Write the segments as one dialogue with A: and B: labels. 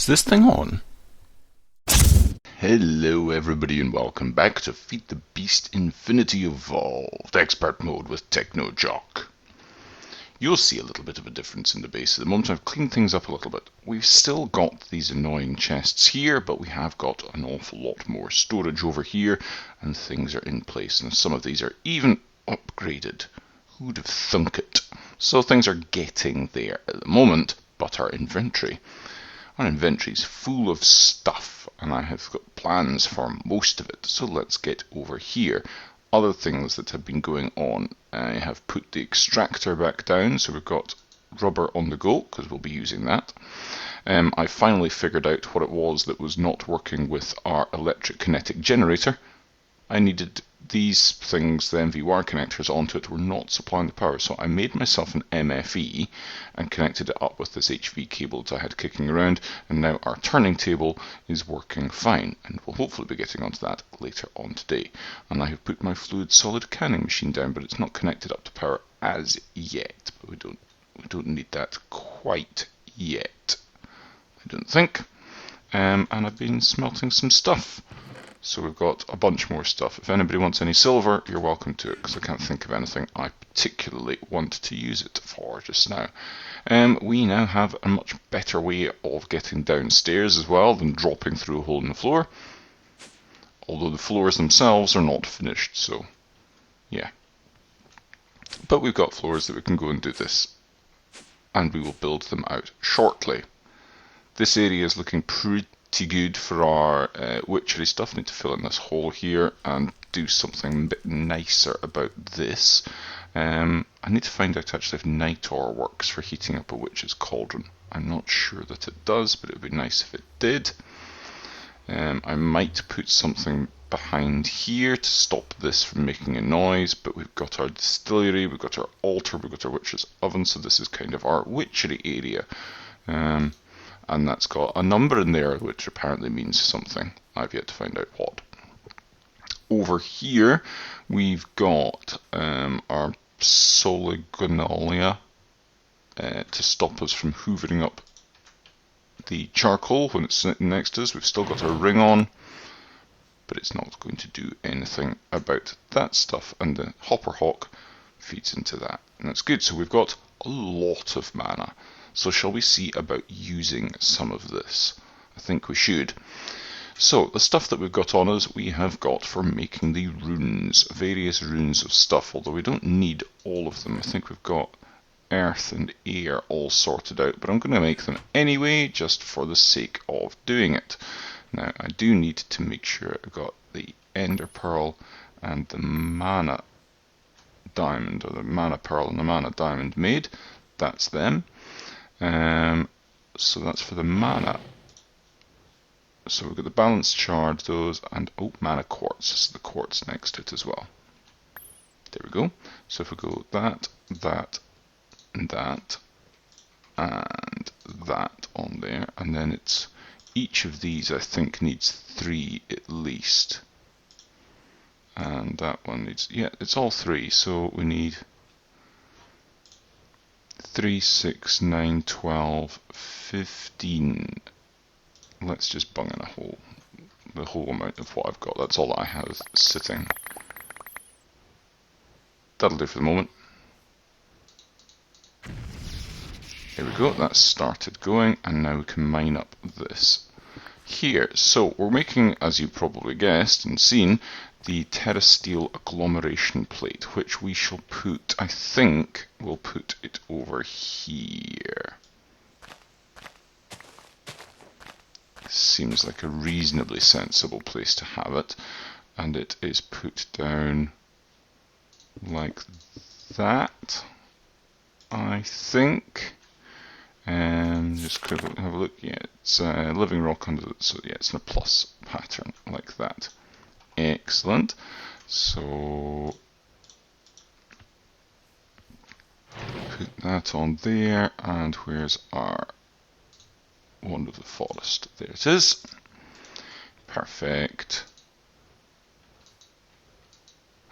A: Is this thing on?
B: Hello everybody and welcome back to Feed the Beast Infinity Evolved Expert Mode with Techno Jock. You'll see a little bit of a difference in the base at the moment. I've cleaned things up a little bit. We've still got these annoying chests here, but we have got an awful lot more storage over here and things are in place, and some of these are even upgraded. Who'd have thunk it? So things are getting there at the moment, but our inventory is full of stuff, and I have got plans for most of it, so let's get over here. Other things that have been going on, I have put the extractor back down, so we've got rubber on the go, because we'll be using that. I finally figured out what it was that was not working with our electric kinetic generator. I needed these things, the MV wire connectors onto it, were not supplying the power, so I made myself an MFE and connected it up with this HV cable that I had kicking around, and now our turning table is working fine, and we'll hopefully be getting onto that later on today. And I have put my fluid solid canning machine down, but it's not connected up to power as yet, but we don't need that quite yet, I don't think. And I've been smelting some stuff. So we've got a bunch more stuff. If anybody wants any silver, you're welcome to it, because I can't think of anything I particularly want to use it for just now. We now have a much better way of getting downstairs as well than dropping through a hole in the floor. Although the floors themselves are not finished, so yeah. But we've got floors that we can go and do this, and we will build them out shortly. This area is looking pretty good for our witchery stuff. I need to fill in this hole here and do something a bit nicer about this. I need to find out actually if night ore works for heating up a witch's cauldron. I'm not sure that it does, but it would be nice if it did. I might put something behind here to stop this from making a noise, but we've got our distillery, we've got our altar, we've got our witch's oven, so this is kind of our witchery area. And that's got a number in there, which apparently means something. I've yet to find out what. Over here, we've got our soligonalia to stop us from hoovering up the charcoal when it's sitting next to us. We've still got our ring on, but it's not going to do anything about that stuff. And the hopper hawk feeds into that, and that's good. So we've got a lot of mana. So shall we see about using some of this? I think we should. So the stuff that we've got on us, we have got for making the runes, various runes of stuff, although we don't need all of them. I think we've got earth and air all sorted out, but I'm going to make them anyway, just for the sake of doing it. Now I do need to make sure I've got the ender pearl and the mana diamond, or the mana pearl and the mana diamond made. That's them. So that's for the mana. So we've got the balanced shard, those, and mana quartz. This is the quartz next to it as well. There we go. So if we go that, that, and that, and that on there, and then it's each of these I think needs 3 at least. And that one needs, yeah, it's all 3, so we need 3, 6, 9, 12, 15. Let's just bung in the whole amount of what I've got. That's all I have sitting. That'll do for the moment. There we go, that's started going, and now we can mine up this here. So we're making, as you probably guessed and seen, the terrasteel agglomeration plate, which we shall put, I think we'll put it over here. Seems like a reasonably sensible place to have it, and it is put down like that, I think. Just quickly have a look. Yeah, it's living rock under it, so yeah, it's in a plus pattern like that. Excellent. So put that on there, and where's our wand of the forest? There it is. Perfect.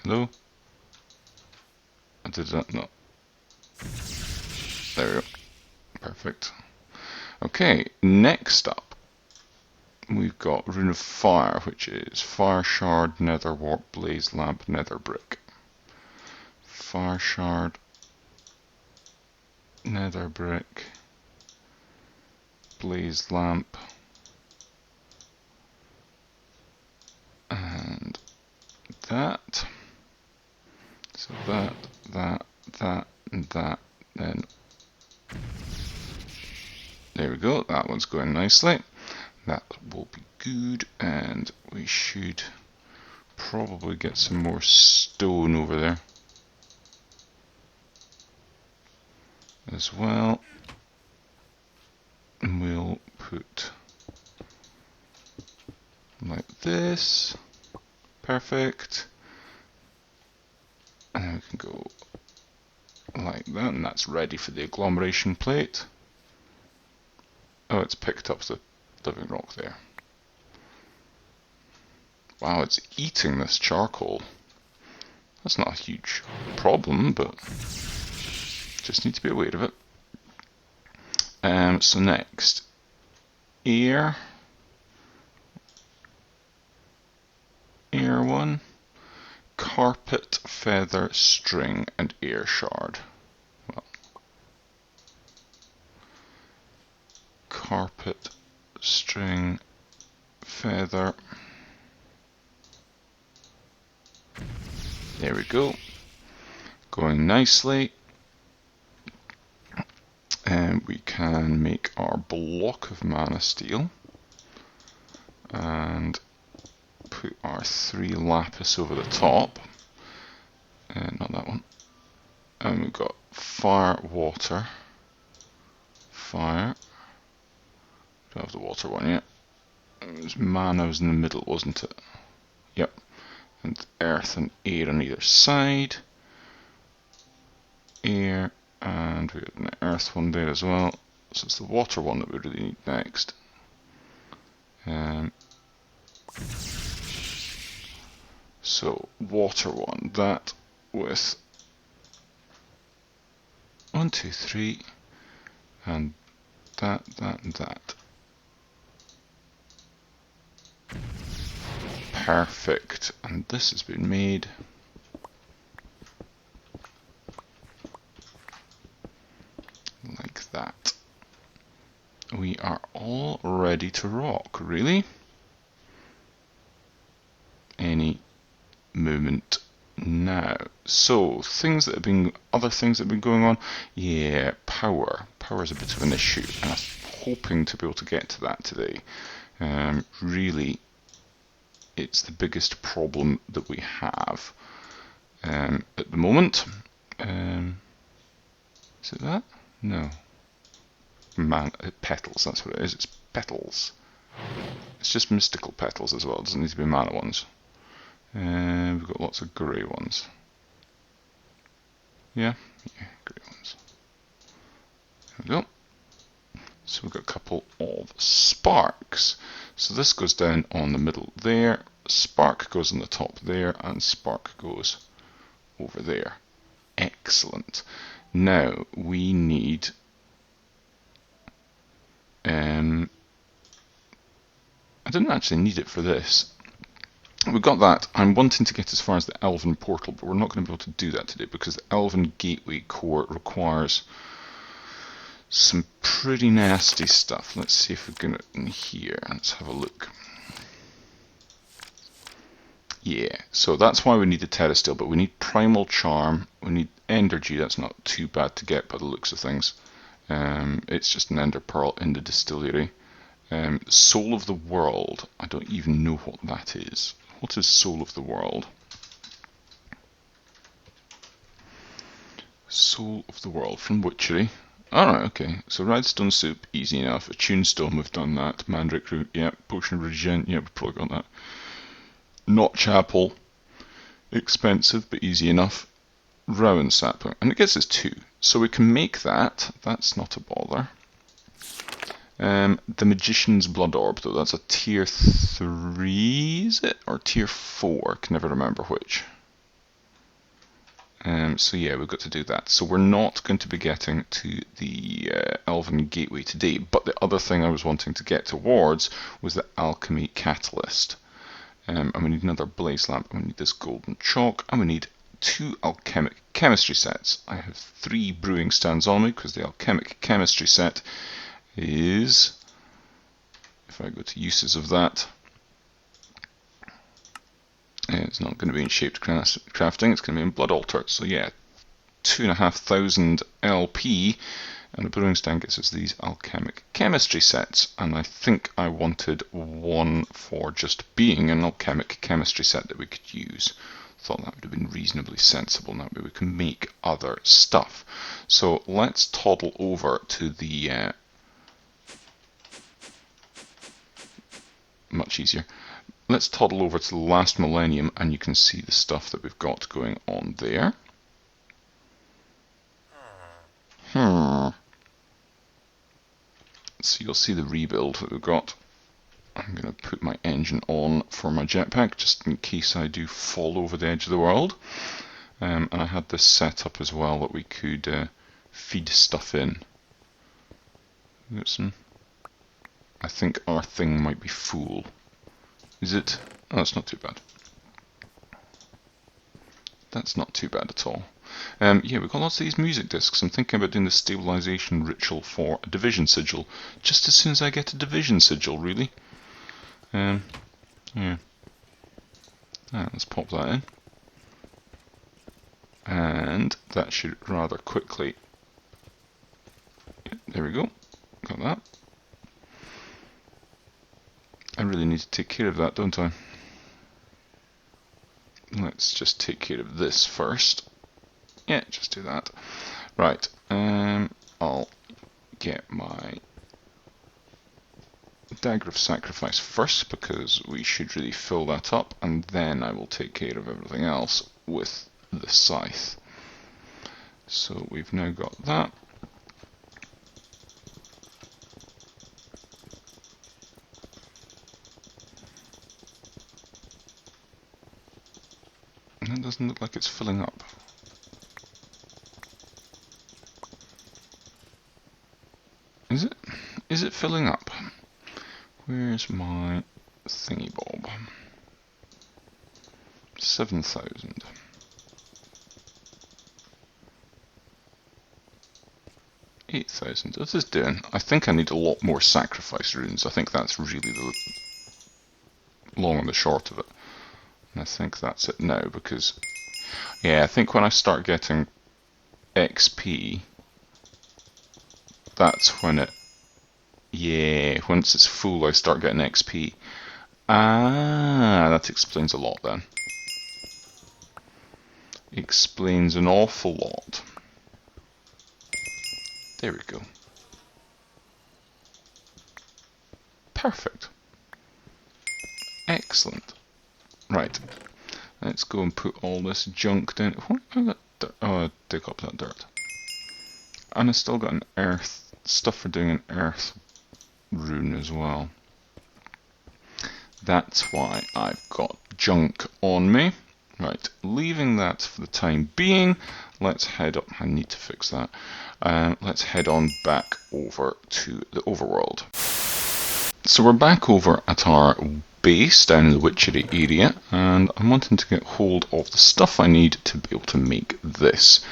B: Hello? I did that not. There we go. Perfect. Okay, next up we've got Rune of Fire, which is Fire Shard, Nether Warp, Blaze Lamp, Nether Brick. Fire Shard, Nether Brick, Blaze Lamp, and that. So that, and that, then there we go, that one's going nicely. That will be good, and we should probably get some more stone over there as well. And we'll put like this, perfect. And then we can go like that, and that's ready for the agglomeration plate. Oh, it's picked up the living rock there. Wow, it's eating this charcoal. That's not a huge problem, but just need to be aware of it. So next, air one, carpet, feather, string, and air shard. Well, carpet, string, feather. There we go. Going nicely. And we can make our block of mana steel and put our 3 lapis over the top. Not that one. And we've got fire, water, fire. Don't have the water one yet. It was mana was in the middle, wasn't it? Yep. And earth and air on either side. Air, and we got an earth one there as well. So it's the water one that we really need next. So water one, that with 1, 2, 3, and that, and that. Perfect. And this has been made. Like that. We are all ready to rock, really. Any moment now. So, other things that have been going on. Yeah, power. Power is a bit of an issue, and I'm hoping to be able to get to that today. Really, it's the biggest problem that we have at the moment. Is it that? No. Petals, that's what it is. It's petals. It's just mystical petals as well. It doesn't need to be mana ones. We've got lots of grey ones. Yeah, grey ones. There we go. So we've got a couple of sparks. So this goes down on the middle there, spark goes on the top there, and spark goes over there. Excellent. Now we need I didn't actually need it for this. We've got that. I'm wanting to get as far as the Elven portal, but we're not going to be able to do that today because the Elven Gateway Core requires some pretty nasty stuff. Let's see if we can get it in here. Let's have a look. Yeah, so that's why we need the Terrasteel, but we need Primal Charm, we need Energy. That's not too bad to get by the looks of things. It's just an Ender Pearl in the distillery. Soul of the World, I don't even know what that is. What is Soul of the World? Soul of the World from Witchery. Alright, okay. So Redstone Soup, easy enough. A Tunestone, we've done that. Mandrake Root, yeah. Potion of Regen, yeah, we've probably got that. Notch Apple, expensive but easy enough. Rowan Sapling, and it gets us 2. So we can make that. That's not a bother. The Magician's Blood Orb, though, that's a tier 3, is it? Or tier 4? I can never remember which. So yeah, we've got to do that. So we're not going to be getting to the Elven Gateway today, but the other thing I was wanting to get towards was the Alchemy Catalyst. And we need another blaze lamp, and we need this golden chalk, and we need 2 alchemic chemistry sets. I have 3 brewing stands on me, because the alchemic chemistry set is, if I go to uses of that, it's not going to be in shaped crafting, it's going to be in blood altar. So yeah, 2,500 LP, and the brewing stand gets us these alchemic chemistry sets, and I think I wanted one for just being an alchemic chemistry set that we could use. Thought that would have been reasonably sensible. Now we can make other stuff. So let's toddle over to the much easier. Let's toddle over to the last millennium, and you can see the stuff that we've got going on there. So you'll see the rebuild that we've got. I'm going to put my engine on for my jetpack, just in case I do fall over the edge of the world. And I had this set up as well that we could feed stuff in. Listen. I think our thing might be full. Is it? Oh, that's not too bad. That's not too bad at all. Yeah, we've got lots of these music discs. I'm thinking about doing the stabilization ritual for a division sigil, just as soon as I get a division sigil, really. Yeah. Let's pop that in. And that should rather quickly... There we go. Got that. I really need to take care of that, don't I? Let's just take care of this first. Yeah, just do that. Right, I'll get my Dagger of Sacrifice first, because we should really fill that up, and then I will take care of everything else with the scythe. So we've now got that. And it doesn't look like it's filling up. Is it? Is it filling up? Where's my thingy bob? 7,000. 8,000. What's this doing? I think I need a lot more sacrifice runes. I think that's really the long and the short of it. And I think that's it now, because yeah, I think when I start getting XP, that's when it, yeah, once it's full I start getting XP. Ah, that explains a lot then. Explains an awful lot. There we go. Perfect. Excellent. Right, let's go and put all this junk down. What? Oh, I dig up that dirt. And I still got an earth, stuff for doing an earth rune as well. That's why I've got junk on me. Right, leaving that for the time being, let's head up. I need to fix that. Let's head on back over to the overworld. So we're back over at our base down in the Witchery area, and I'm wanting to get hold of the stuff I need to be able to make this.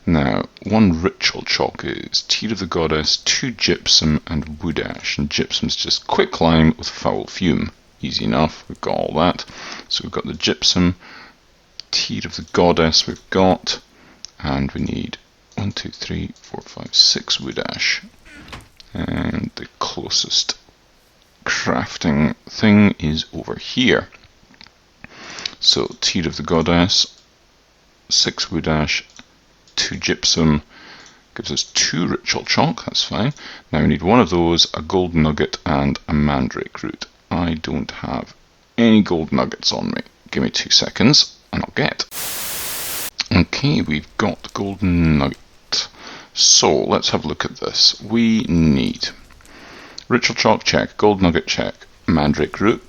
B: Now, 1 ritual chalk is Tear of the Goddess, 2 gypsum, and wood ash. And gypsum's just quick lime with foul fume. Easy enough, we've got all that. So we've got the gypsum, Tear of the Goddess we've got, and we need 1, 2, 3, 4, 5, 6 wood ash. And the closest crafting thing is over here. So Tear of the Goddess, 6 wood ash, 2 gypsum, gives us 2 ritual chalk, that's fine. Now we need 1 of those, a gold nugget, and a mandrake root. I don't have any gold nuggets on me. Give me 2 seconds and I'll get. Okay, we've got the golden nugget. So let's have a look at this. We need ritual chalk, check. Gold nugget, check. Mandrake root,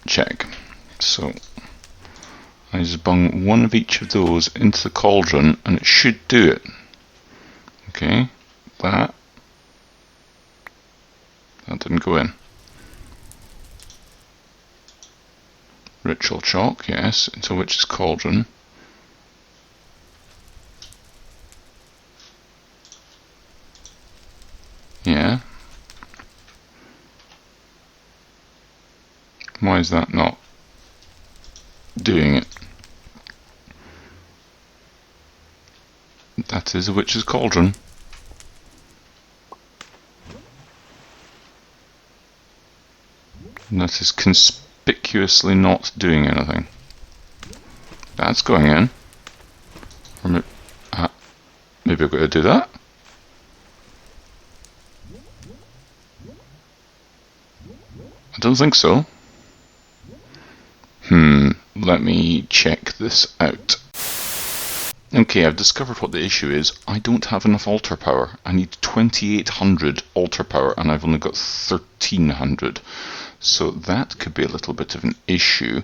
B: check. So I just bung one of each of those into the cauldron and it should do it. Okay, that didn't go in. Ritual chalk, yes, into Witch's Cauldron. Yeah. Why is that not doing it? That is a Witch's Cauldron. And that is conspicuously not doing anything. That's going in. Or maybe I've got to do that. I don't think so. Let me check this out. Okay, I've discovered what the issue is. I don't have enough altar power. I need 2800 altar power and I've only got 1300. So that could be a little bit of an issue.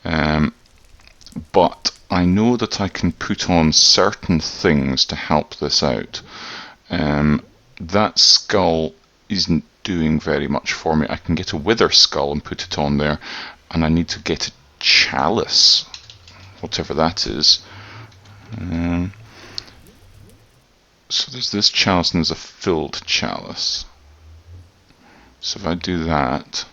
B: But I know that I can put on certain things to help this out. That skull isn't doing very much for me. I can get a wither skull and put it on there, and I need to get a chalice, whatever that is. So there's this chalice and there's a filled chalice. So if I do that,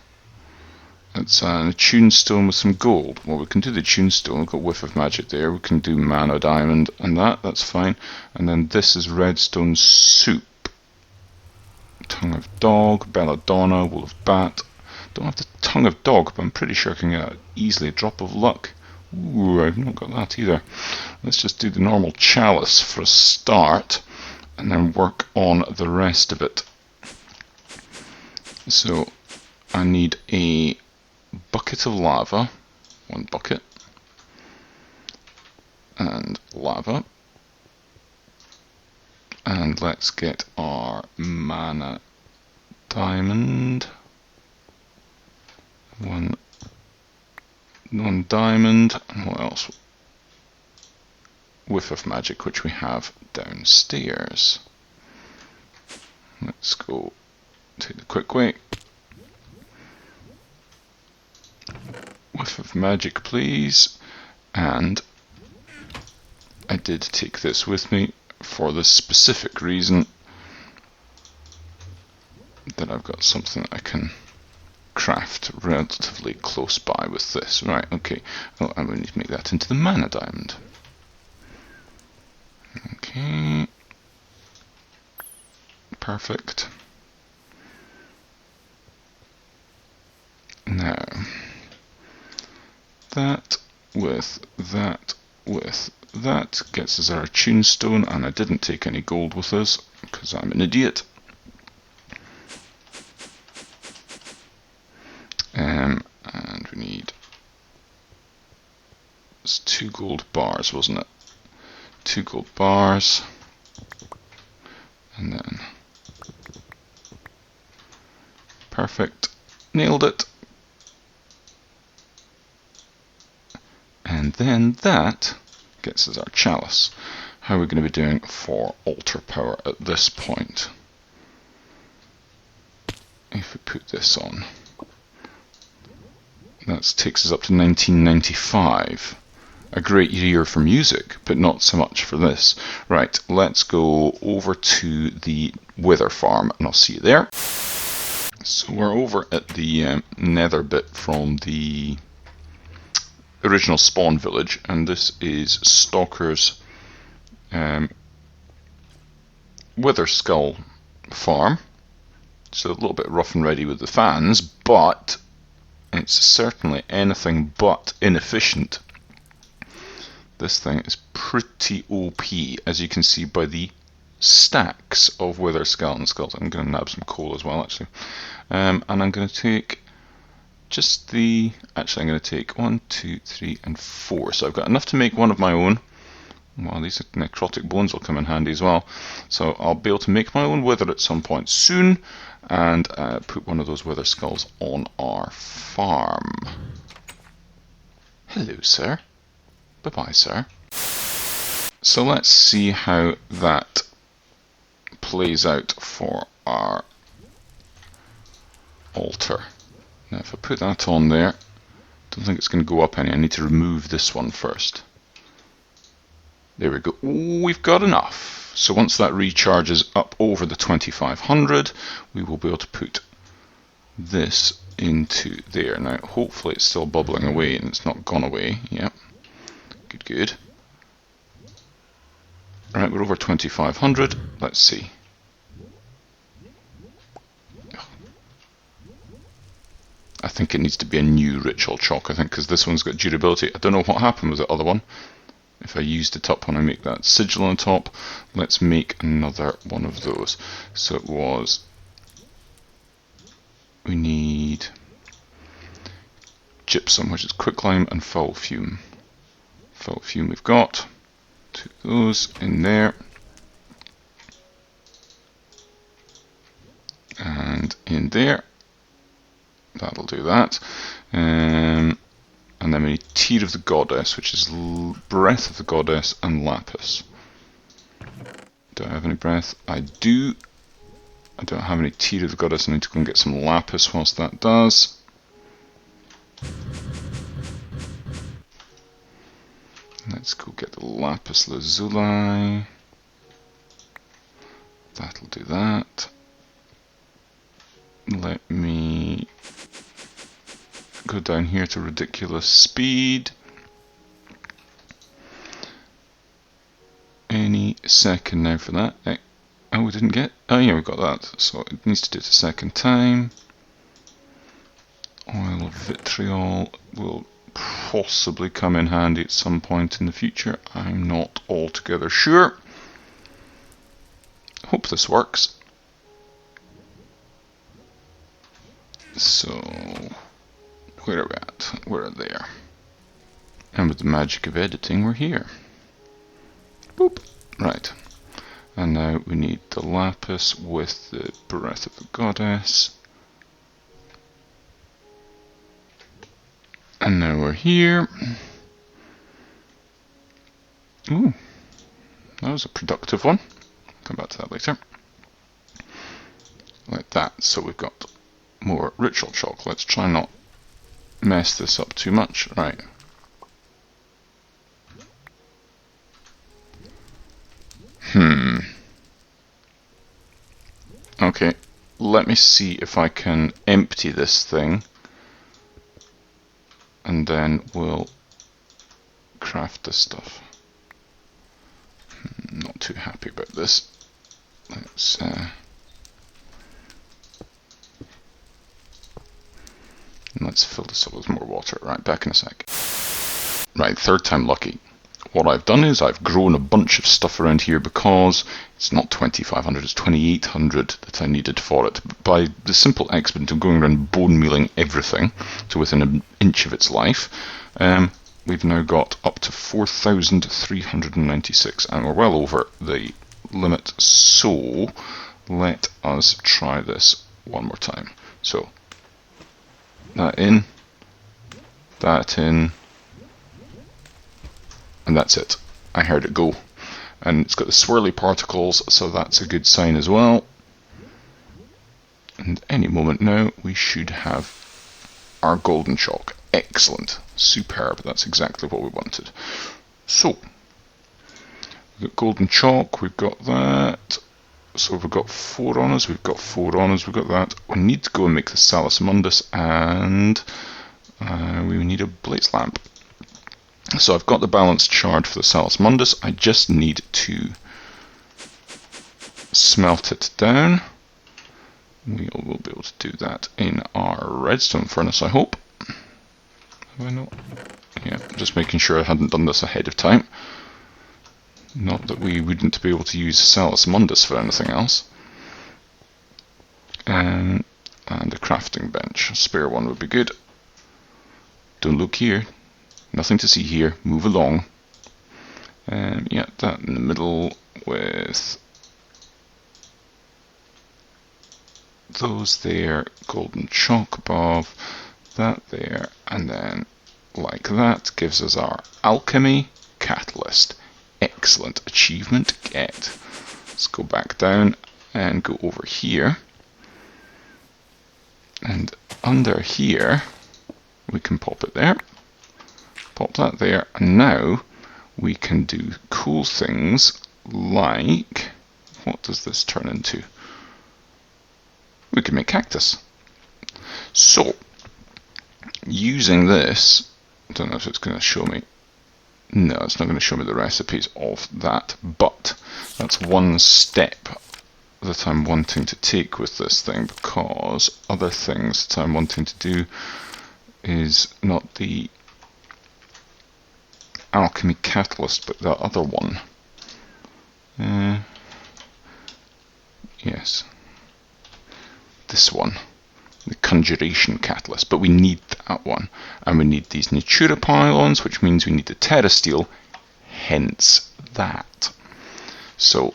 B: it's an attuned stone with some gold. Well, we can do the attuned stone. We've got whiff of magic there. We can do mana diamond and that's fine. And then this is redstone soup. Tongue of dog, belladonna, wool of bat. Don't have the tongue of dog, but I'm pretty sure I can get that easily. Drop of luck. Ooh, I've not got that either. Let's just do the normal chalice for a start, and then work on the rest of it. So I need a bucket of lava, one bucket, and lava. And let's get our mana diamond. One diamond, and what else? Whiff of magic, which we have downstairs. Let's go take the quick way. Whiff of magic, please. And I did take this with me for the specific reason that I've got something that I can craft relatively close by with this. Right, okay. Oh, I'm going to need to make that into the mana diamond. Okay. Perfect. Now, that with that with that gets us our attuned stone, and I didn't take any gold with us because I'm an idiot. And we need, it's 2 gold bars, wasn't it? 2 gold bars, and then perfect, nailed it. And then that gets us our chalice. How are we going to be doing for altar power at this point? If we put this on, that takes us up to 1995. A great year for music, but not so much for this. Right, let's go over to the wither farm, and I'll see you there. So we're over at the nether bit from the original spawn village, and this is Stalker's wither skull farm. So a little bit rough and ready with the fans, but it's certainly anything but inefficient. This thing is pretty OP, as you can see by the stacks of wither skeleton skulls. I'm going to nab some coal as well, actually. And I'm going to take just the... Actually, I'm going to take 1, 2, 3, and 4. So I've got enough to make one of my own. Well, these necrotic bones will come in handy as well. So I'll be able to make my own wither at some point soon, and put one of those wither skulls on our farm. Hello, sir. Bye-bye, sir. So let's see how that plays out for our altar. Now if I put that on there, I don't think it's going to go up any. I need to remove this one first. There we go. We've got enough. So once that recharges up over the 2500, we will be able to put this into there. Now hopefully it's still bubbling away and it's not gone away. Yep. Good, good. Right, we're over 2500. Let's see. I think it needs to be a new ritual chalk, I think, because this one's got durability. I don't know what happened with the other one. If I use the top one, I make that sigil on top. Let's make another one of those. So it was... We need gypsum, which is quicklime, and foul fume. Foul fume we've got. Two of those in there. And in there. That'll do that. And then we need Tear of the Goddess, which is Breath of the Goddess and Lapis. Do I have any breath? I do. I don't have any Tear of the Goddess. I need to go and get some Lapis whilst that does. Let's go get the Lapis Lazuli. That'll do that. Let me go down here to ridiculous speed. Any second now for that. Oh, we didn't get... Oh yeah, we got that. So it needs to do it a second time. Oil of vitriol will possibly come in handy at some point in the future. I'm not altogether sure. Hope this works. So, where are we at? We're there. And with the magic of editing, we're here. Boop. Right. And now we need the lapis with the Breath of the Goddess. And now we're here. Ooh. That was a productive one. Come back to that later. Like that. So we've got more ritual chalk. Let's try not mess this up too much. Right. Okay, let me see if I can empty this thing and then we'll craft this stuff. Not too happy about this. Let's fill this up with more water. Right, back in a sec. Right, third time lucky. What I've done is I've grown a bunch of stuff around here because it's not 2500, it's 2800 that I needed for it. By the simple expedient of going around bone mealing everything to within an inch of its life, we've now got up to 4,396 and we're well over the limit. So let us try this one more time. So that in, and that's it. I heard it go. And it's got the swirly particles, so that's a good sign as well. And any moment now, we should have our golden chalk. Excellent. Superb. That's exactly what we wanted. So, we've got golden chalk, we've got that. So we've got 4 on us, we've got 4 on us, we've got that. We need to go and make the Salus Mundus, and we need a blaze lamp. So I've got the balanced shard for the Salus Mundus. I just need to smelt it down. We will be able to do that in our redstone furnace, I hope. Have I not? Yeah, just making sure I hadn't done this ahead of time. Not that we wouldn't be able to use Salus Mundus for anything else. And a crafting bench. A spare one would be good. Don't look here. Nothing to see here. Move along. Yeah, that in the middle with those there, golden chalk above, that there, and then like that gives us our alchemy. catalyst. Excellent. Achievement get. Let's go back down and go over here. And under here, we can pop it there. Pop that there. And now we can do cool things like, what does this turn into? We can make cactus. So, using this, I don't know if it's going to show me. No, it's not going to show me the recipes of that, but that's one step that I'm wanting to take with this thing, because other things that I'm wanting to do is not the alchemy catalyst, but the other one. Yes. This one. The conjuration catalyst, but we need that one. And we need these natura pylons, which means we need the terrasteel, hence that. So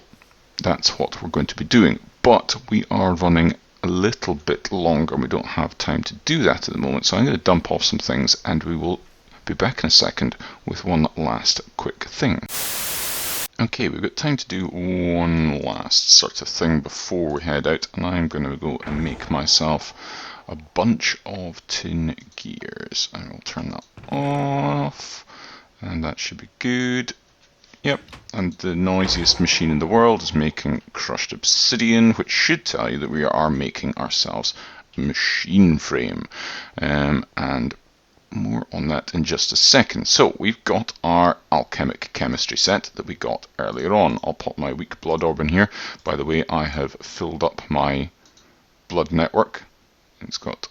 B: that's what we're going to be doing. But we are running a little bit longer. We don't have time to do that at the moment, so I'm going to dump off some things and we will be back in a second with one last quick thing. Okay, we've got time to do one last sort of thing before we head out, and I'm going to go and make myself a bunch of tin gears. I will turn that off, and that should be good. Yep, and the noisiest machine in the world is making crushed obsidian, which should tell you that we are making ourselves a machine frame. And more on that in just a second. So we've got our alchemic chemistry set that we got earlier on. I'll pop my weak blood orb in here. By the way, I have filled up my blood network. It's got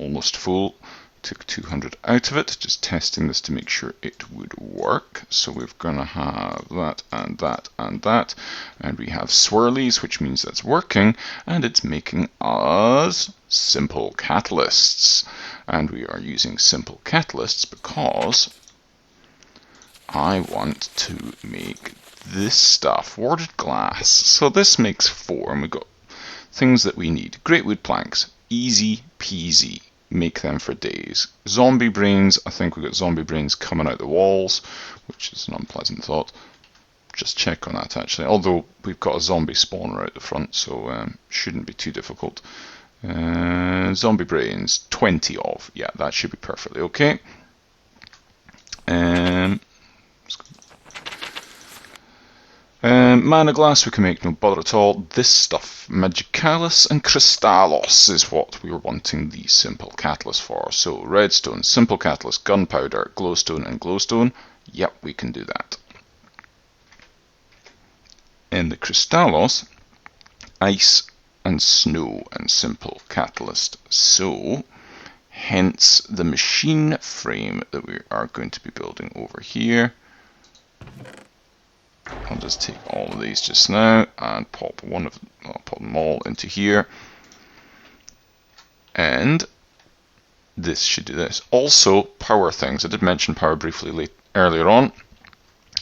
B: almost full. Took 200 out of it, just testing this to make sure it would work. So we're going to have that and that and that, and we have swirlies, which means that's working, and it's making us simple catalysts. And we are using simple catalysts because I want to make this stuff, warded glass. So this makes 4, and we've got things that we need. Great wood planks, easy peasy. Make them for days. Zombie brains, I think we've got zombie brains coming out the walls, which is an unpleasant thought. Just check on that actually, although we've got a zombie spawner out the front, so shouldn't be too difficult. Zombie brains, 20 of, yeah, that should be perfectly okay. Mana glass we can make, no bother at all. This stuff, Magicalis and Crystallos, is what we were wanting these simple catalysts for. So redstone, simple catalyst, gunpowder, glowstone and glowstone. Yep, we can do that. In the Crystallos, ice and snow and simple catalyst. So hence the machine frame that we are going to be building over here. I'll just take all of these just now and pop them all into here, and this should do this. Also, power things. I did mention power briefly earlier on.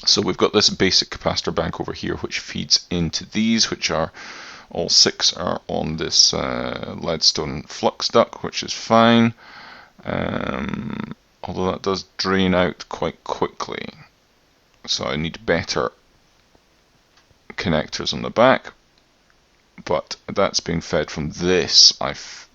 B: So we've got this basic capacitor bank over here, which feeds into these, which are all 6 are on this leadstone flux duct, which is fine. Although that does drain out quite quickly, so I need better connectors on the back, but that's being fed from this. I've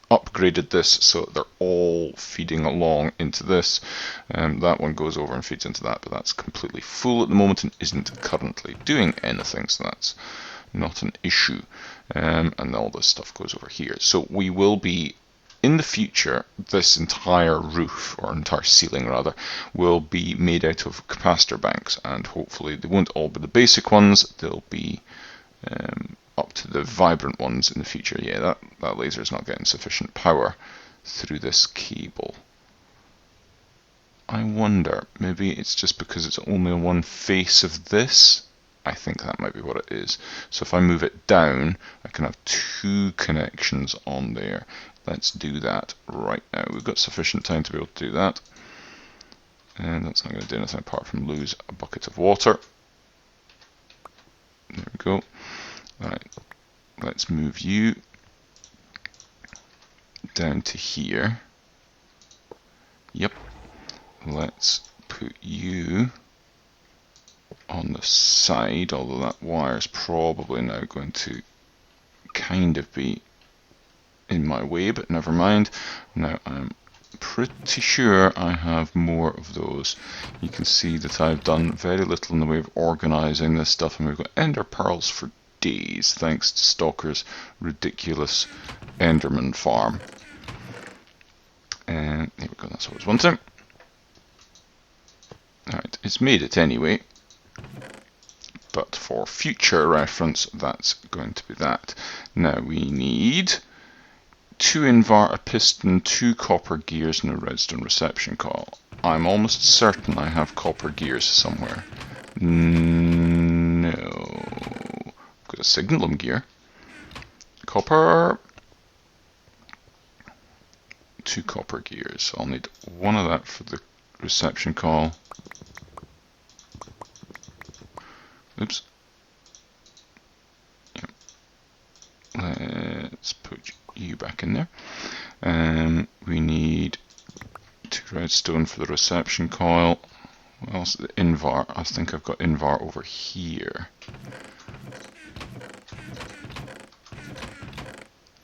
B: upgraded this so they're all feeding along into this. That one goes over and feeds into that, but that's completely full at the moment and isn't currently doing anything, so that's not an issue. And all this stuff goes over here. So we will be, in the future, this entire roof, or entire ceiling rather, will be made out of capacitor banks, and hopefully they won't all be the basic ones, they'll be up to the vibrant ones in the future. Yeah, that laser is not getting sufficient power through this cable. I wonder, maybe it's just because it's only on one face of this? I think that might be what it is. So if I move it down, I can have 2 connections on there. Let's do that right now. We've got sufficient time to be able to do that. And that's not going to do anything apart from lose a bucket of water. There we go. Alright, let's move you down to here. Yep. Let's put you on the side, although that wire is probably now going to kind of be in my way, but never mind. Now I'm pretty sure I have more of those. You can see that I've done very little in the way of organising this stuff, and we've got ender pearls for days thanks to Stalker's ridiculous Enderman farm. And there we go, that's what I was wanting. Alright, it's made it anyway, but for future reference that's going to be that. Now we need 2 invar, a piston, 2 copper gears and a redstone reception coil. I'm almost certain I have copper gears somewhere. No. I've got a signalum gear. Copper. 2 copper gears. I'll need 1 of that for the reception coil. Oops. Yep. Let's put you back in there. We need 2 redstone for the reception coil. What else? The invar. I think I've got invar over here.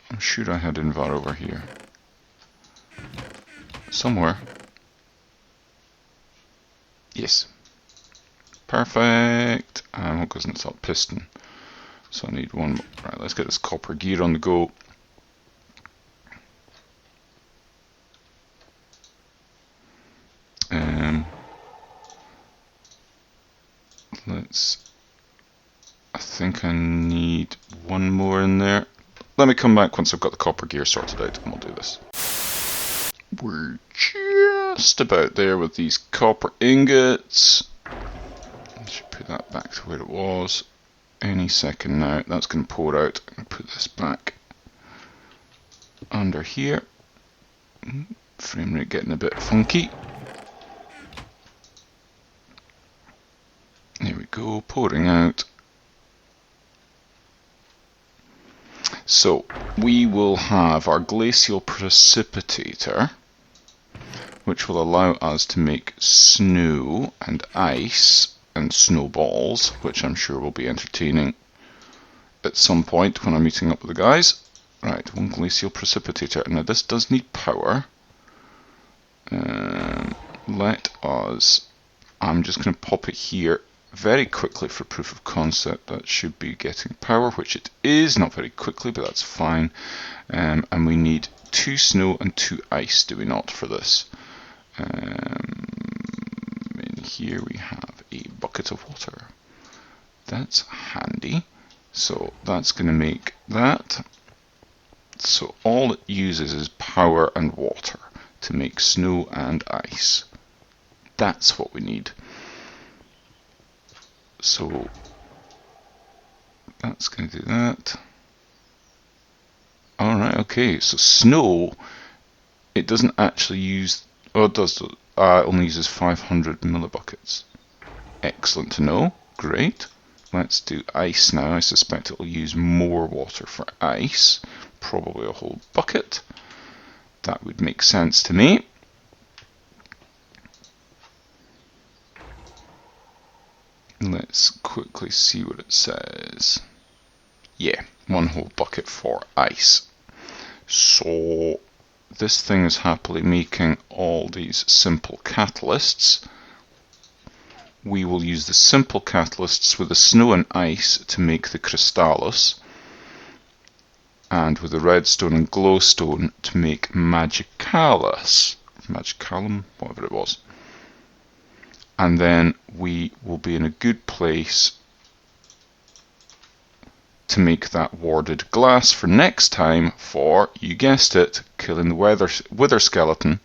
B: I'm sure I had invar over here. Somewhere. Yes. Perfect. And what goes in the top? Piston. So I need 1 more. Right, let's get this copper gear on the go. I think I need 1 more in there. Let me come back once I've got the copper gear sorted out and we'll do this. We're just about there with these copper ingots. I should put that back to where it was. Any second now. That's going to pour out. I'm going to put this back under here. Frame rate getting a bit funky. There we go, pouring out. So we will have our glacial precipitator, which will allow us to make snow and ice and snowballs, which I'm sure will be entertaining at some point when I'm meeting up with the guys. Right, 1 glacial precipitator. Now this does need power. I'm just going to pop it here very quickly for proof of concept. That should be getting power, which it is, not very quickly, but that's fine. And we need 2 snow and 2 ice, do we not, for this? In here we have a bucket of water. That's handy. So that's going to make that. So all it uses is power and water to make snow and ice. That's what we need. So that's going to do that. Alright, okay, so snow, it doesn't actually use, oh it does, it only uses 500 millibuckets. Excellent to know, great. Let's do ice now. I suspect it will use more water for ice, probably a whole bucket. That would make sense to me. Let's quickly see what it says. Yeah, 1 whole bucket for ice. So this thing is happily making all these simple catalysts. We will use the simple catalysts with the snow and ice to make the crystallus, and with the redstone and glowstone to make magicalum, whatever it was. And then we will be in a good place to make that warded glass for next time for, you guessed it, killing the wither skeleton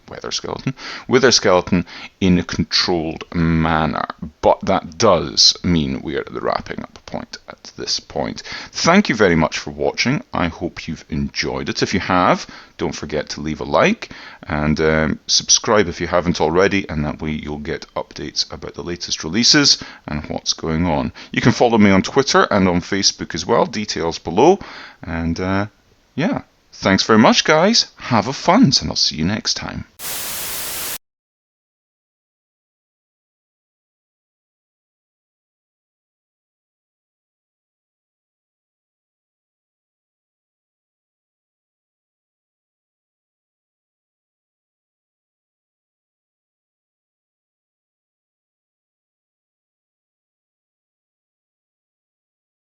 B: in a controlled manner. But that does mean we are at the wrapping up point at this point. Thank you very much for watching. I hope you've enjoyed it. If you have, don't forget to leave a like and subscribe if you haven't already, and that way you'll get updates about the latest releases and what's going on. You can follow me on Twitter and on Facebook as well, details below. And yeah, thanks very much guys, have a fun, and I'll see you next time.